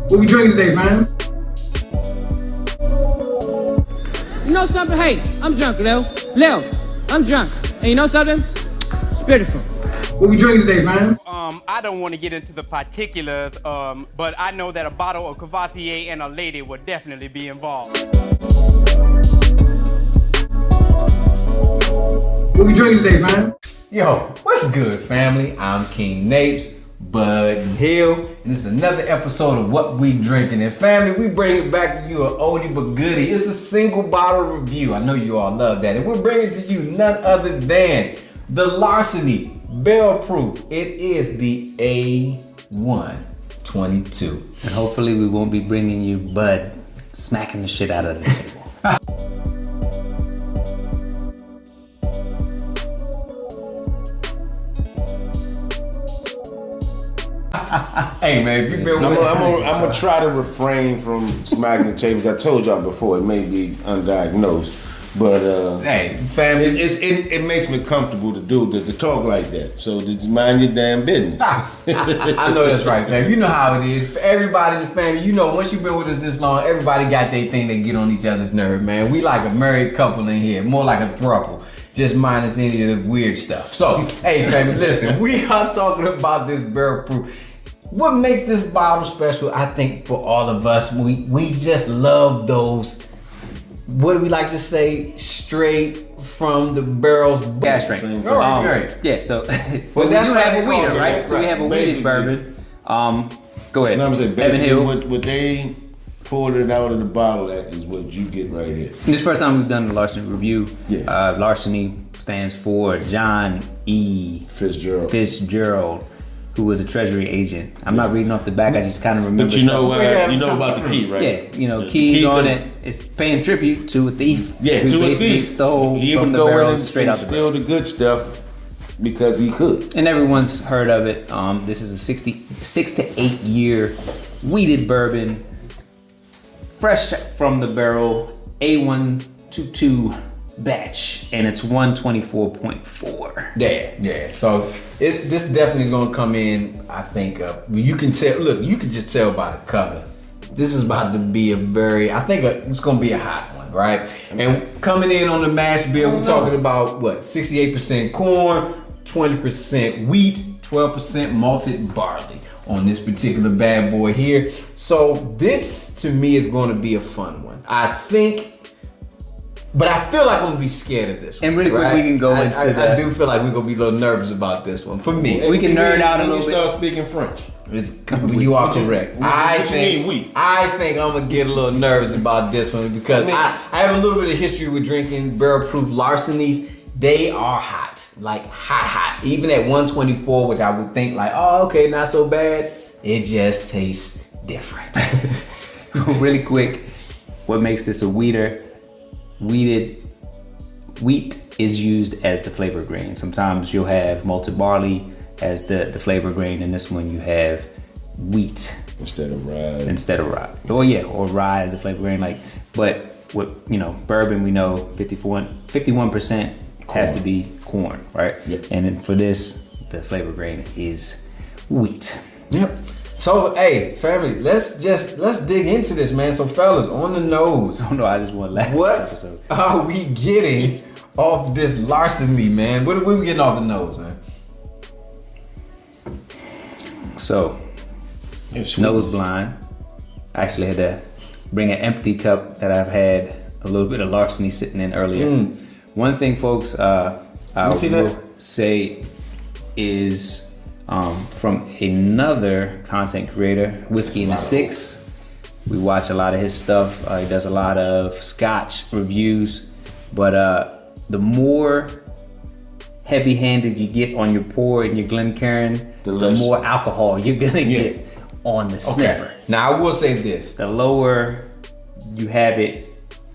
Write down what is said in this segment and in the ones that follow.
What we drinking today, man? You know something? Hey, I'm drunk, Lil, I'm drunk. And you know something? It's beautiful. What we drinking today, man? I don't want to get into the particulars, but I know that a bottle of Cavatier and a lady would definitely be involved. What we drinking today, man? Yo, what's good, family? I'm King Napes, Bud Hill, and this is another episode of What We Drinking. And family, we bring it back to you an oldie but goodie. It's a single bottle review. I know you all love that. And we're bringing to you none other than the Larceny Barrel Proof. It is the A122. And hopefully we won't be bringing you Bud smacking the shit out of the table. Hey man, if you've been I'm with gonna try to refrain from smacking the tables. I told y'all before, it may be undiagnosed, but hey, family, it makes me comfortable to talk like that. So just mind your damn business. I know that's right, fam. You know how it is. Everybody in the family, you know, once you've been with us this long, everybody got their thing that get on each other's nerve, man. We like a married couple in here, more like a throuple. Just minus any of the weird stuff. So, hey, family, listen, we are talking about this barrel proof. What makes this bottle special, I think, for all of us, we just love those, what do we like to say, straight from the barrels. Gas strength. Right. Yeah, so Well, we that's do what have they a weeder, call it, right? So we have a weeded Basically. bourbon. Go ahead. I'm saying, Evan basically, Hill. what they poured it out of the bottle at is what you get right here. This is the first time we've done the Larceny review. Yeah. Larceny stands for John E. Fitzgerald, who was a Treasury agent. I'm not reading off the back. I just kind of remember. But you know, stuff. you know about the key, right? Yeah, you know, keys on it. It's paying tribute to a thief. Yeah, who to a basically thief. stole He from would the go in barrel and straight out the barrel. steal the good stuff because he could. And everyone's heard of it. This is a 6 to 8 year wheated bourbon, fresh from the barrel, A122 batch, and it's 124.4. Yeah. So this definitely is gonna come in. I think you can tell. Look, you can just tell by the color. This is about to be it's gonna be a hot one, right? And coming in on the Mashbill, we're talking about what? 68% corn, 20% wheat, 12% malted barley on this particular bad boy here. So this to me is going to be a fun one. I think. But I feel like I'm gonna be scared of this one. And really quick, we can go into I do feel like we're gonna be a little nervous about this one. For me, We can nerd out a When little you bit. start speaking French. you are correct. I you think mean, we? I think I'm gonna get a little nervous about this one because I have a little bit of history with drinking barrel proof Larcenys. They are hot, like hot. Even at 124, which I would think like, oh, okay, not so bad. It just tastes different. Really quick, what makes this a wheat is used as the flavor grain. Sometimes you'll have malted barley as the flavor grain, and this one you have wheat Instead of rye. or rye as the flavor grain. But with bourbon, we know 51% has to be corn, right? Yep. And then for this, the flavor grain is wheat. Yep. So hey, family, let's dig into this, man. So fellas, on the nose. Oh no, I just want to laugh. What are we getting off this Larceny, man? What are we getting off the nose, man? So, nose blind. I actually had to bring an empty cup that I've had a little bit of Larceny sitting in earlier. One thing, folks, I will say is from another content creator, Whiskey in the Six. We watch a lot of his stuff. He does a lot of Scotch reviews, but the more heavy-handed you get on your pour in your Glencairn, the more alcohol you're gonna get on the sniffer. Now I will say this: the lower you have it,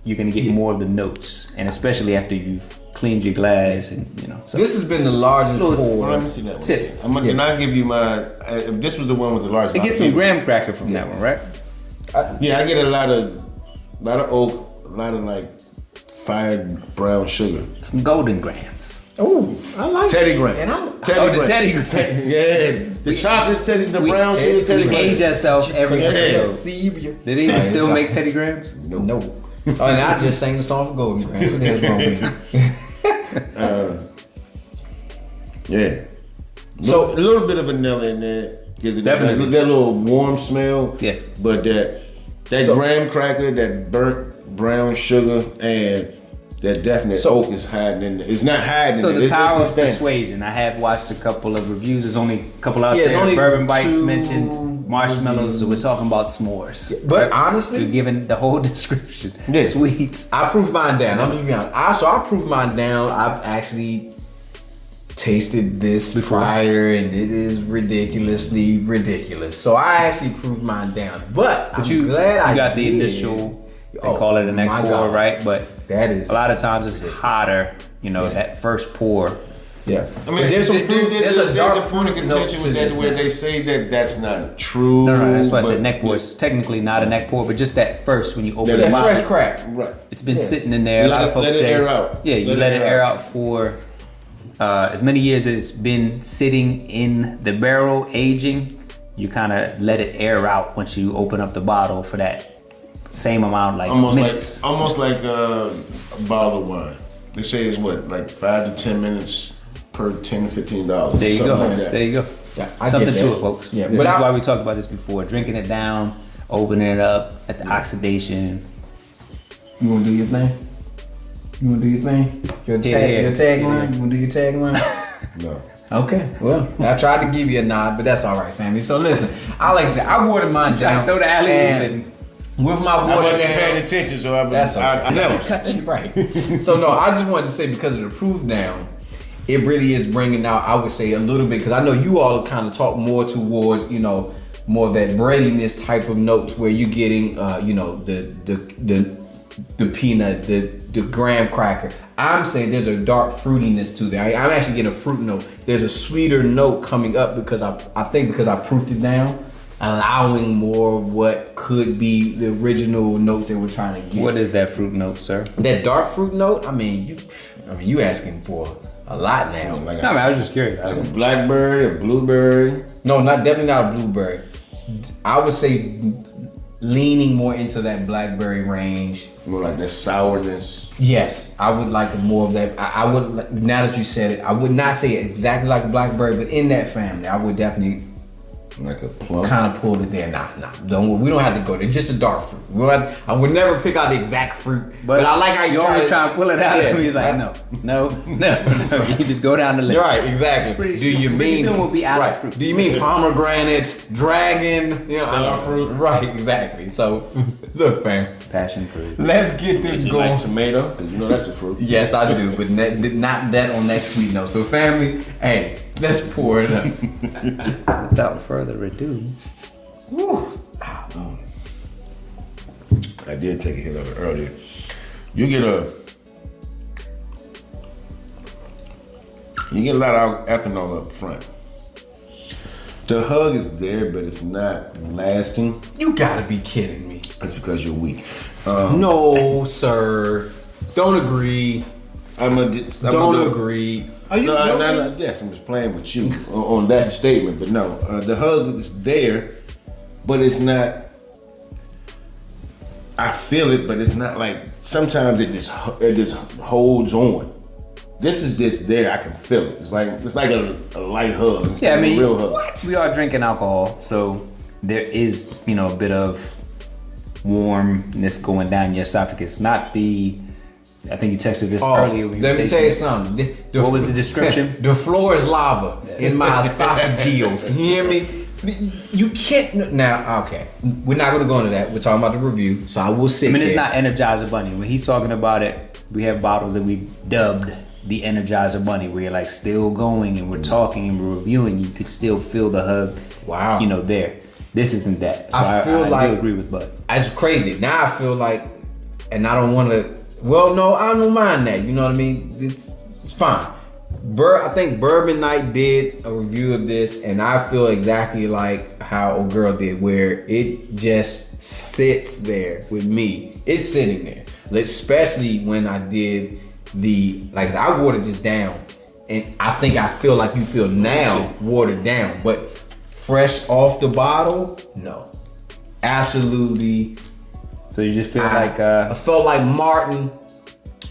you're gonna get more of the notes, and especially after you've cleaned your glass, and So this has been the largest pour. Let me see that one. Tip. And I'll give you my. If this was the one with the largest. I get some graham cracker from that one, right? Yeah, I get a lot of oak, a lot of like fired brown sugar. Some golden grams. Oh, I like Teddy Graham. And I'm the Teddy Graham. Yeah, the chocolate Teddy, the brown sugar Teddy We Graham. age ourselves every episode. Did Did he still make Teddy Grahams? No. Oh, and I just sang the song for Golden Graham. What the hell's wrong with me? Yeah. So a little bit of vanilla in there gives it Definitely. that little warm smell. Yeah. But that graham cracker, that burnt brown sugar, and that definite oak is hiding in there. It's not hiding So in there. the power of It's just persuasion. I have watched a couple of reviews. There's only a couple out Yeah, it's there. only Bourbon Bites 2 mentioned marshmallows, so we're talking about s'mores. But You're honestly, giving the whole description. Yeah. Sweets. I proved mine down. I'm just being honest. I proved mine down. I've actually tasted this prior, and it is ridiculously ridiculous. So I actually proved mine down. But I'm glad I got the did. initial. They call it a neck my pour, God. right? But That is a lot of times it's hotter. You know, that first pour. Yeah. I mean, there's some fruit. There's a dark point of fruit note contention to with that this where now. they say that that's not true. No, that's why I but- said neck pour. It's technically not a neck pour, but just that first when you open That the That bottle. fresh crack. Right. It's been sitting in there. A Let lot of it- folks let it say, air out. yeah, you let it air out for as many years as it's been sitting in the barrel aging. You kind of let it air out once you open up the bottle for that same amount, like minutes. Almost like a bottle of wine. They say it's what, like 5 to 10 minutes per $10 to $15. There you go. Something like that. There you go. Yeah, I Something get to that. it, folks. Yeah, This but is I- why we talked about this before. Drinking it down, opening it up at the oxidation. You wanna do your thing? You wanna do your thing? Your tagline? You wanna do your tagline? No. Okay, well, I tried to give you a nod, but that's all right, family. So listen, like I said, I watered mine down. Throw the alley and with my I water wasn't paying down. attention, so I That's okay. I never. Right. So no, I just wanted to say because of the proof down, it really is bringing out, I would say, a little bit, because I know you all kind of talk more towards, more of that breadiness type of notes where you're getting, the peanut, the graham cracker. I'm saying there's a dark fruitiness to there. I'm actually getting a fruit note. There's a sweeter note coming up because I think because I proofed it down, allowing more of what could be the original notes they were trying to get. What is that fruit note, sir? That dark fruit note? You asking for a lot now. Like No, I was just curious. a blackberry, a blueberry. No, definitely not a blueberry. I would say leaning more into that blackberry range. More like that sourness. Yes, I would like more of that. I would, now that you said it, I would not say it exactly like a blackberry, but in that family, I would definitely Like a plum. kind of pull it there. Nah, we don't have to go there. Just a dark fruit. I would never pick out the exact fruit, but I like how you always try to pull it out. Yeah. And he's like, no. You just go down the list. You're right, exactly. Pretty Do you soon- pretty mean soon we'll be out of right? fruit. Do you mean pomegranate, dragon, Star fruit. Right, exactly. So, look, fam, Passion fruit. let's get this You going. like tomato? Because you know that's a fruit. Yes, I do, but not that on that sweet note. So, family, hey, let's pour it up. Without further ado, Woo. I did take a hit of it earlier. You get a lot of ethanol up front. The hug is there, but it's not lasting. You gotta be kidding me. That's because you're weak. No, sir. Don't agree. Don't Agree. Are you No, joking? yes, I'm just playing with you on that statement, but no, the hug is there, but it's not. I feel it, but it's not like sometimes it just holds on. This is just there. I can feel it. It's like a light hug. It's yeah, I like mean, a real hug. we are drinking alcohol, so there is, a bit of warmness going down your esophagus. Not the, I think you texted this earlier. When you let me tasted tell you it. something. What was the description? The floor is lava in my esophageals. You hear me? You can't now. Okay, we're not going to go into that. We're talking about the review, so I will sit. I mean, it's here. not Energizer Bunny. When he's talking about it, we have bottles that we dubbed the Energizer Bunny, where you're like still going and we're talking and we're reviewing. You could still feel the hug. Wow. There. This isn't that. So I feel I like do agree with Bud. It's crazy. Now I feel like, and I don't want to. Well, no, I don't mind that. You know what I mean? It's fine. I think Bourbon Night did a review of this, and I feel exactly like how old girl did, where it just sits there with me. It's sitting there, especially when I did I watered this down, and I feel like you feel now watered down, but fresh off the bottle, no, absolutely. So you just feel I felt like Martin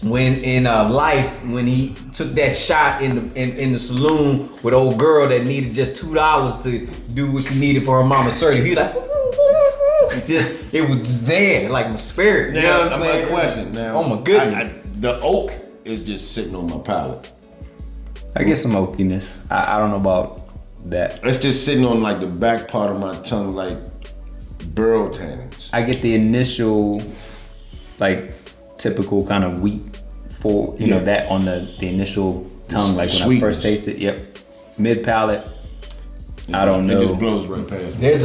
when in Life, when he took that shot in the saloon with old girl that needed just $2 to do what she needed for her mama's surgery. He was like, it was there, like my spirit. You know what I'm saying? My question now. Oh my goodness. The oak is just sitting on my palate. I get some oakiness. I don't know about that. It's just sitting on like the back part of my tongue, like barrel tannins. I get the initial, like typical kind of wheat for you know that on the initial tongue, like when I first tasted. Yep, mid palate. I don't know. It just blows right past me. There's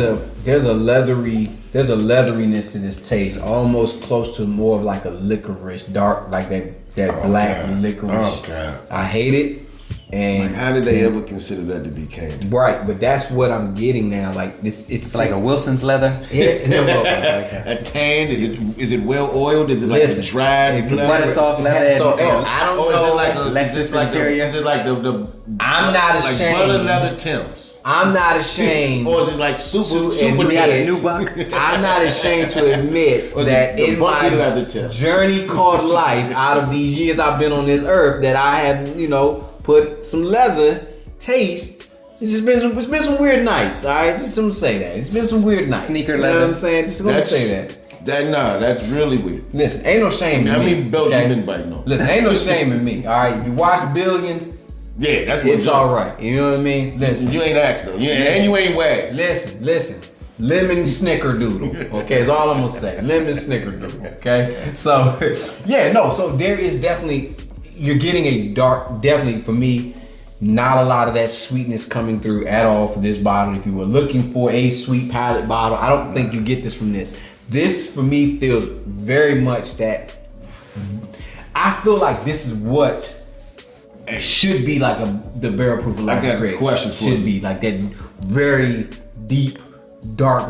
a leatheriness to this taste, almost close to more of like a licorice, dark, like that black licorice. Oh God, I hate it. And like, how did they ever consider that to be candy? Right, but that's what I'm getting now. Like it's like a Wilson's leather. Yeah, no, a tan? Is it well oiled? Is it like a dried butter soft leather? So I don't know. Is it like Lexus interior? Is it like the I'm not ashamed. Like butter leather Timbs? I'm not ashamed. Or is it like super admit, I'm not ashamed to admit that in my journey called life, out of these years I've been on this earth, that I have, put some leather taste. It's been some weird nights. All right, just gonna say that. It's been some weird nights. Sneaker You leather. know what I'm saying? Just gonna say that. That's really weird. Listen, ain't no shame in me. How many belts you been biting on? Listen, ain't no shame in me. All right, if you watch Billions, yeah, that's what it's all right. You know what I mean? Listen, you ain't asked though. You ain't wagged. Listen. Lemon snickerdoodle. Okay, is all I'm gonna say. Lemon snickerdoodle. Okay, so so there is definitely, you're getting a dark, definitely for me, not a lot of that sweetness coming through at all for this bottle. If you were looking for a sweet palate bottle, I don't think you get this from this. This for me feels very much that, I feel like this is what it should be like the barrel proof. I got a question for you. Should be like that very deep, dark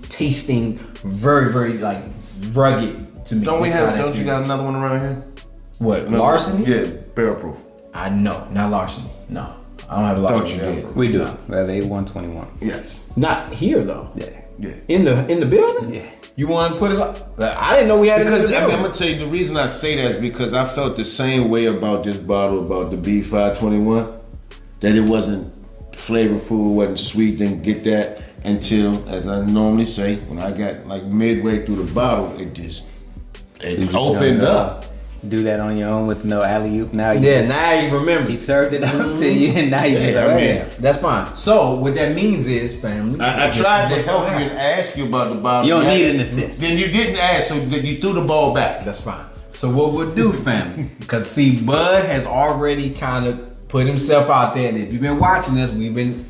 tasting, very, very like rugged to me. Don't you got another one around here? What, Larceny? Yeah, barrel proof. No, not Larceny. No, I don't have a Larceny. Don't you? We do. We have A121. Yes. Not here though. Yeah. In the building? Yeah. You want to put it like, I didn't know we had it in the building. I'm gonna tell you the reason I say that is because I felt the same way about this bottle, about the B521, that it wasn't flavorful, wasn't sweet, didn't get that until, as I normally say, when I got like midway through the bottle, it opened up. Do that on your own with no alley-oop. Now you now you remember. He served it up to you, and now you just like, that's fine. So what that means is, family, I tried to help you and ask you about the bottle. You don't need an assist. Then you didn't ask, so you threw the ball back. That's fine. So what we'll do, family, because see, Bud has already kind of put himself out there, and if you've been watching us, we've been,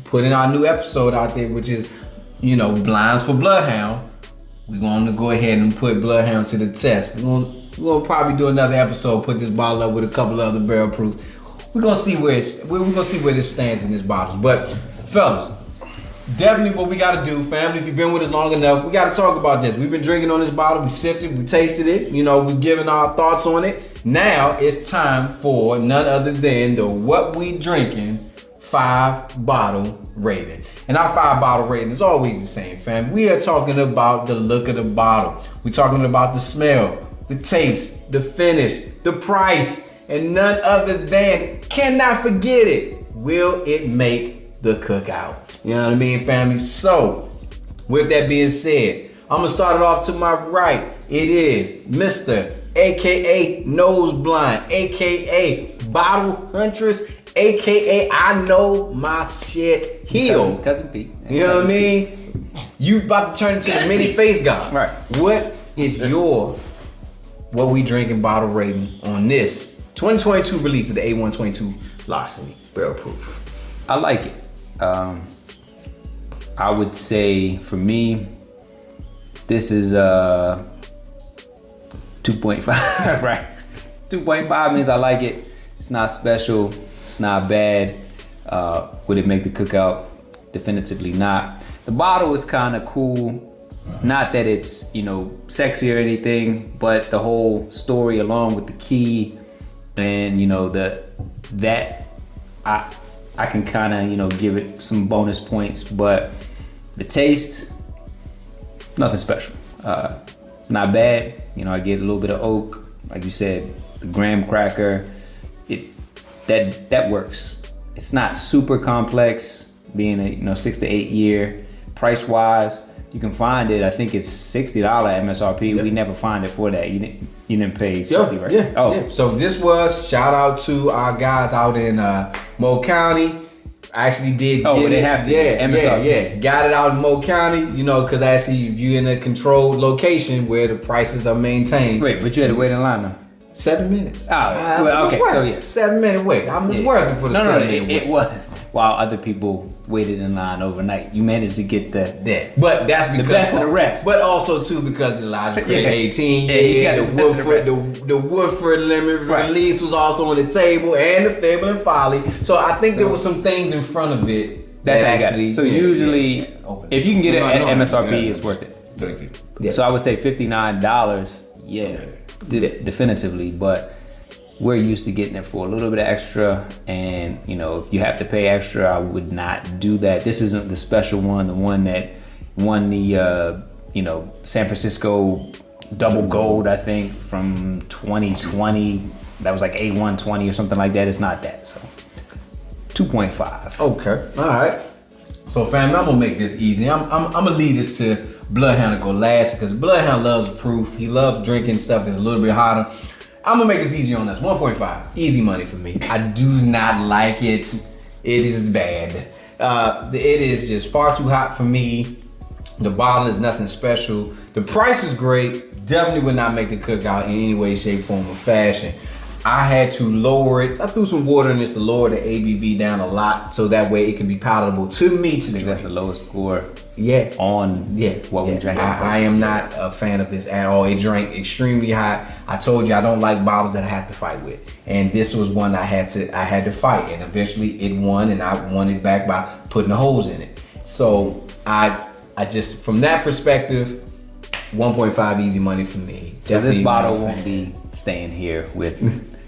putting our new episode out there, which is, Blinds for Bloodhound. We're going to go ahead and put Bloodhound to the test. We're gonna probably do another episode, put this bottle up with a couple of other barrel proofs. We're gonna see where this stands in this bottle. But fellas, definitely what we gotta do, family, if you've been with us long enough, we gotta talk about this. We've been drinking on this bottle, we sipped it, we tasted it, we've given our thoughts on it. Now it's time for none other than the What We Drinking 5-bottle rating. And our 5-bottle rating is always the same, fam. We are talking about the look of the bottle. We're talking about the smell, the taste, the finish, the price, and none other than, cannot forget it, will it make the cookout? You know what I mean, family? So, with that being said, I'm gonna start it off to my right. It is Mr. AKA Nose Blind, AKA Bottle Huntress, AKA I know my shit heel. Cousin Pete. You know what I mean? You about to turn into a mini face guy. Right. What is your What We Drinking bottle rating on this 2022 release of the A122 Larceny Barrel Proof? I like it. I would say for me, this is 2.5, right? 2.5 means I like it. It's not special. It's not bad. Would it make the cookout? Definitively not. The bottle is kind of cool. Not that it's, sexy or anything, but the whole story along with the key and, the that I can kind of give it some bonus points, but the taste, nothing special. Not bad. I get a little bit of oak, like you said, the graham cracker. That works. It's not super complex, being a 6 to 8 year. Price wise, you can find it. I think it's $60 MSRP. Yep. We never find it for that. You didn't pay 60, right? Yeah. Oh, yeah. So this was shout out to our guys out in Mo County. Actually did Oh, get they it. have to. Yeah, MSRP. yeah. Got it out in Mo County, because actually if you're in a controlled location where the prices are maintained. Wait, but you had to wait in line though. 7 minutes. Oh, well, okay, so yeah. 7 minute wait. I'm just worth it for the No, 7 minute wait. it was. While other people waited in line overnight, you managed to get the Yeah, but that's because the best of the rest. But also too because Elijah Craig Yeah. 18 Yeah, you year, got the the best of the Woodford, the Woodford limit Right. release was also on the table, and the Fable and Folly. So I think there was some things in front of it. That's that how you got actually. it. So usually, open. if you can get it at No, MSRP, yeah. it's worth it. Thank you. Yeah. So I would say $59. Yeah, definitively. But we're used to getting it for a little bit of extra, and if you have to pay extra, I would not do that. This isn't the special one, the one that won the San Francisco double gold, I think, from 2020. That was like A122 or something like that. It's not that. So 2.5. Okay, all right. So fam, I'm gonna make this easy. I'm gonna leave this to Bloodhound to go last because Bloodhound loves proof. He loves drinking stuff that's a little bit hotter. I'm gonna make this easy on us. 1.5, easy money for me. I do not like it. It is bad. It is just far too hot for me. The bottle is nothing special. The price is great. Definitely would not make the cookout in any way, shape, form, or fashion. I had to lower it. I threw some water in this to lower the ABV down a lot so that way it can be palatable to me to I think drink. that's the lowest score Yeah. on what we drank. I am not a fan of this at all. It drank extremely hot. I told you I don't like bottles that I have to fight with, and this was one I had to fight, and eventually it won, and I won it back by putting the holes in it. So I just from that perspective, 1.5 easy money for me. So this Definitely bottle not a won't fan. be staying here with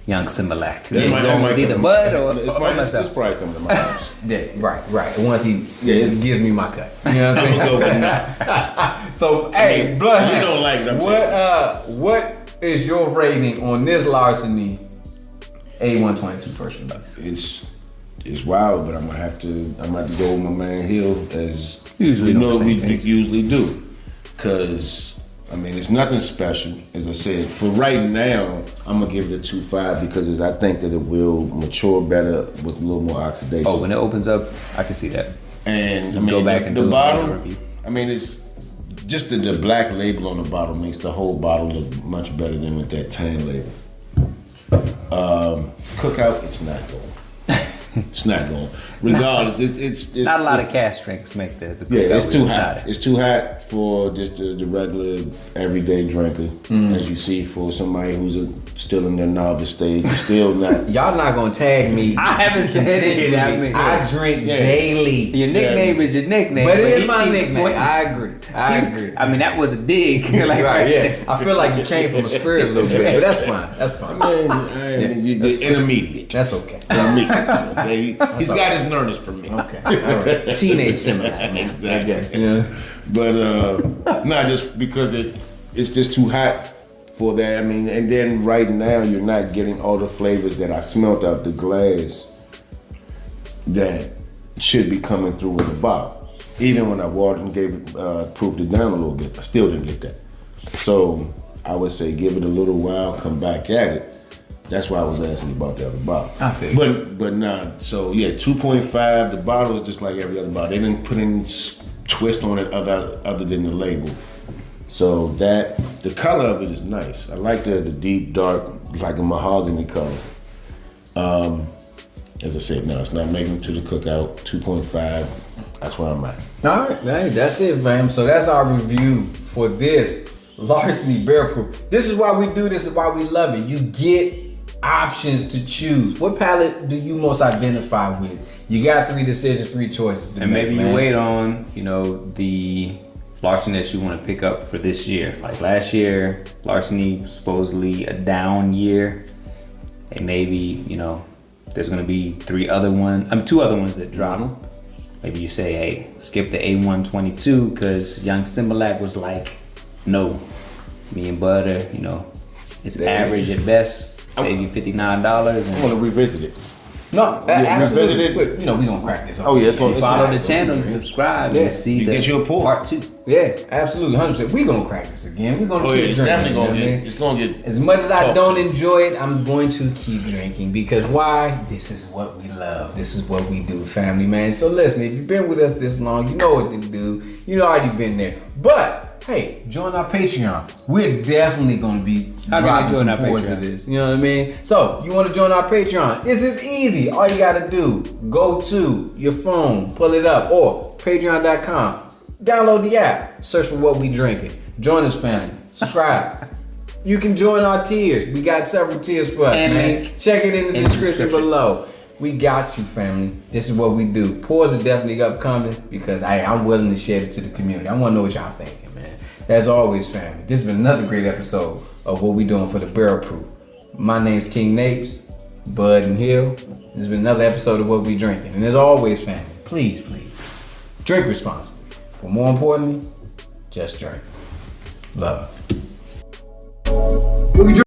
Young Similac. That It's might gonna be the come- bud or it's myself. probably coming to my house. Yeah, right. Once he gives me my cut. You know what I'm I'm gonna go saying? with that. So, hey, Bloodhound, you don't like them. what is your rating on this Larceny A122 first release? It's wild, but I'm gonna have to go with my man Hill as Usually we on the same we page. usually do, cause it's nothing special. As I said, for right now, I'm gonna give it a 2.5 because I think that it will mature better with a little more oxidation. Oh, when it opens up, I can see that. And can go back and the do a bottle. better review. It's just the black label on the bottle makes the whole bottle look much better than with that tan label. Cookout, it's not going. It's not going. Regardless, it's Not a lot of cash drinks make the Yeah, cookout it's too really hot. exciting. It's too hot for just the regular everyday drinker. As you see, for somebody who's still in their novice stage, still not. Y'all not gonna tag me. I haven't said it. I drink daily. Your nickname is your nickname. But it he is my keeps nickname. pointing- I agree. I mean, that was a dig. Like, Right, yeah. I feel like you came from a spirit a little bit, but that's fine. That's fine. You're intermediate. That's okay. Intermediate. Okay? He's got his learner's permit. Okay. All right. Teenage similar. Exactly. Yeah. But not just because it's just too hot for that. And then right now you're not getting all the flavors that I smelt out the glass that should be coming through with the bottle. Even when I watered and gave it, proofed it down a little bit, I still didn't get that. So I would say give it a little while, come back at it. That's why I was asking about the other bottle. I feel you. But nah, so yeah, 2.5, the bottle is just like every other bottle. They didn't put any twist on it other than the label. So the color of it is nice. I like the deep, dark, like a mahogany color. As I said, no, it's not making it to the cookout. 2.5, that's where I'm at. All right, hey, that's it, fam. So that's our review for this Larceny Barrel Proof. This is why we do this, is why we love it. You get options to choose. What palate do you most identify with? You got 3 decisions, 3 choices to And make, maybe man. you wait on, the Larceny that you want to pick up for this year. Like last year, Larceny supposedly a down year. And maybe, There's gonna be two other ones that drop. Maybe you say, hey, skip the A122 because Young Similac was like, no, me and Butter, you know, it's average at best. Save you $59. I want to revisit it. No, absolutely. But, you know, we gonna crack this. Oh yeah, that's what Follow the channel and subscribe. Yeah. And see get you a pour. part 2. Yeah, absolutely, 100%. We gonna crack this again. We gonna keep it's drinking. definitely gonna you know what I get. mean? It's gonna get. As much as I talked don't to. enjoy it, I'm going to keep drinking because why? This is what we love. This is what we do, family, man. So listen, if you've been with us this long, you know what to do. You know how you've been there. But hey, join our Patreon. We're definitely gonna be How can dropping they join some our pours Patreon? of this. You know what I mean? So you want to join our Patreon? This is easy. All you gotta do, go to your phone, pull it up, or Patreon.com. Download the app. Search for What We Drinking. Join us, family. Subscribe. You can join our tiers. We got several tiers for us, And man. link Check it in the in the description description. below. We got you, family. This is what we do. Pours are definitely upcoming because I'm willing to share it to the community. I want to know what y'all thinking, man. As always, family, this has been another great episode of What We Doing for the Barrel Proof. My name's King Napes, Bud and Hill. This has been another episode of What We Drinking. And as always, family, please, drink responsibly. But more importantly, just drink. Love. What we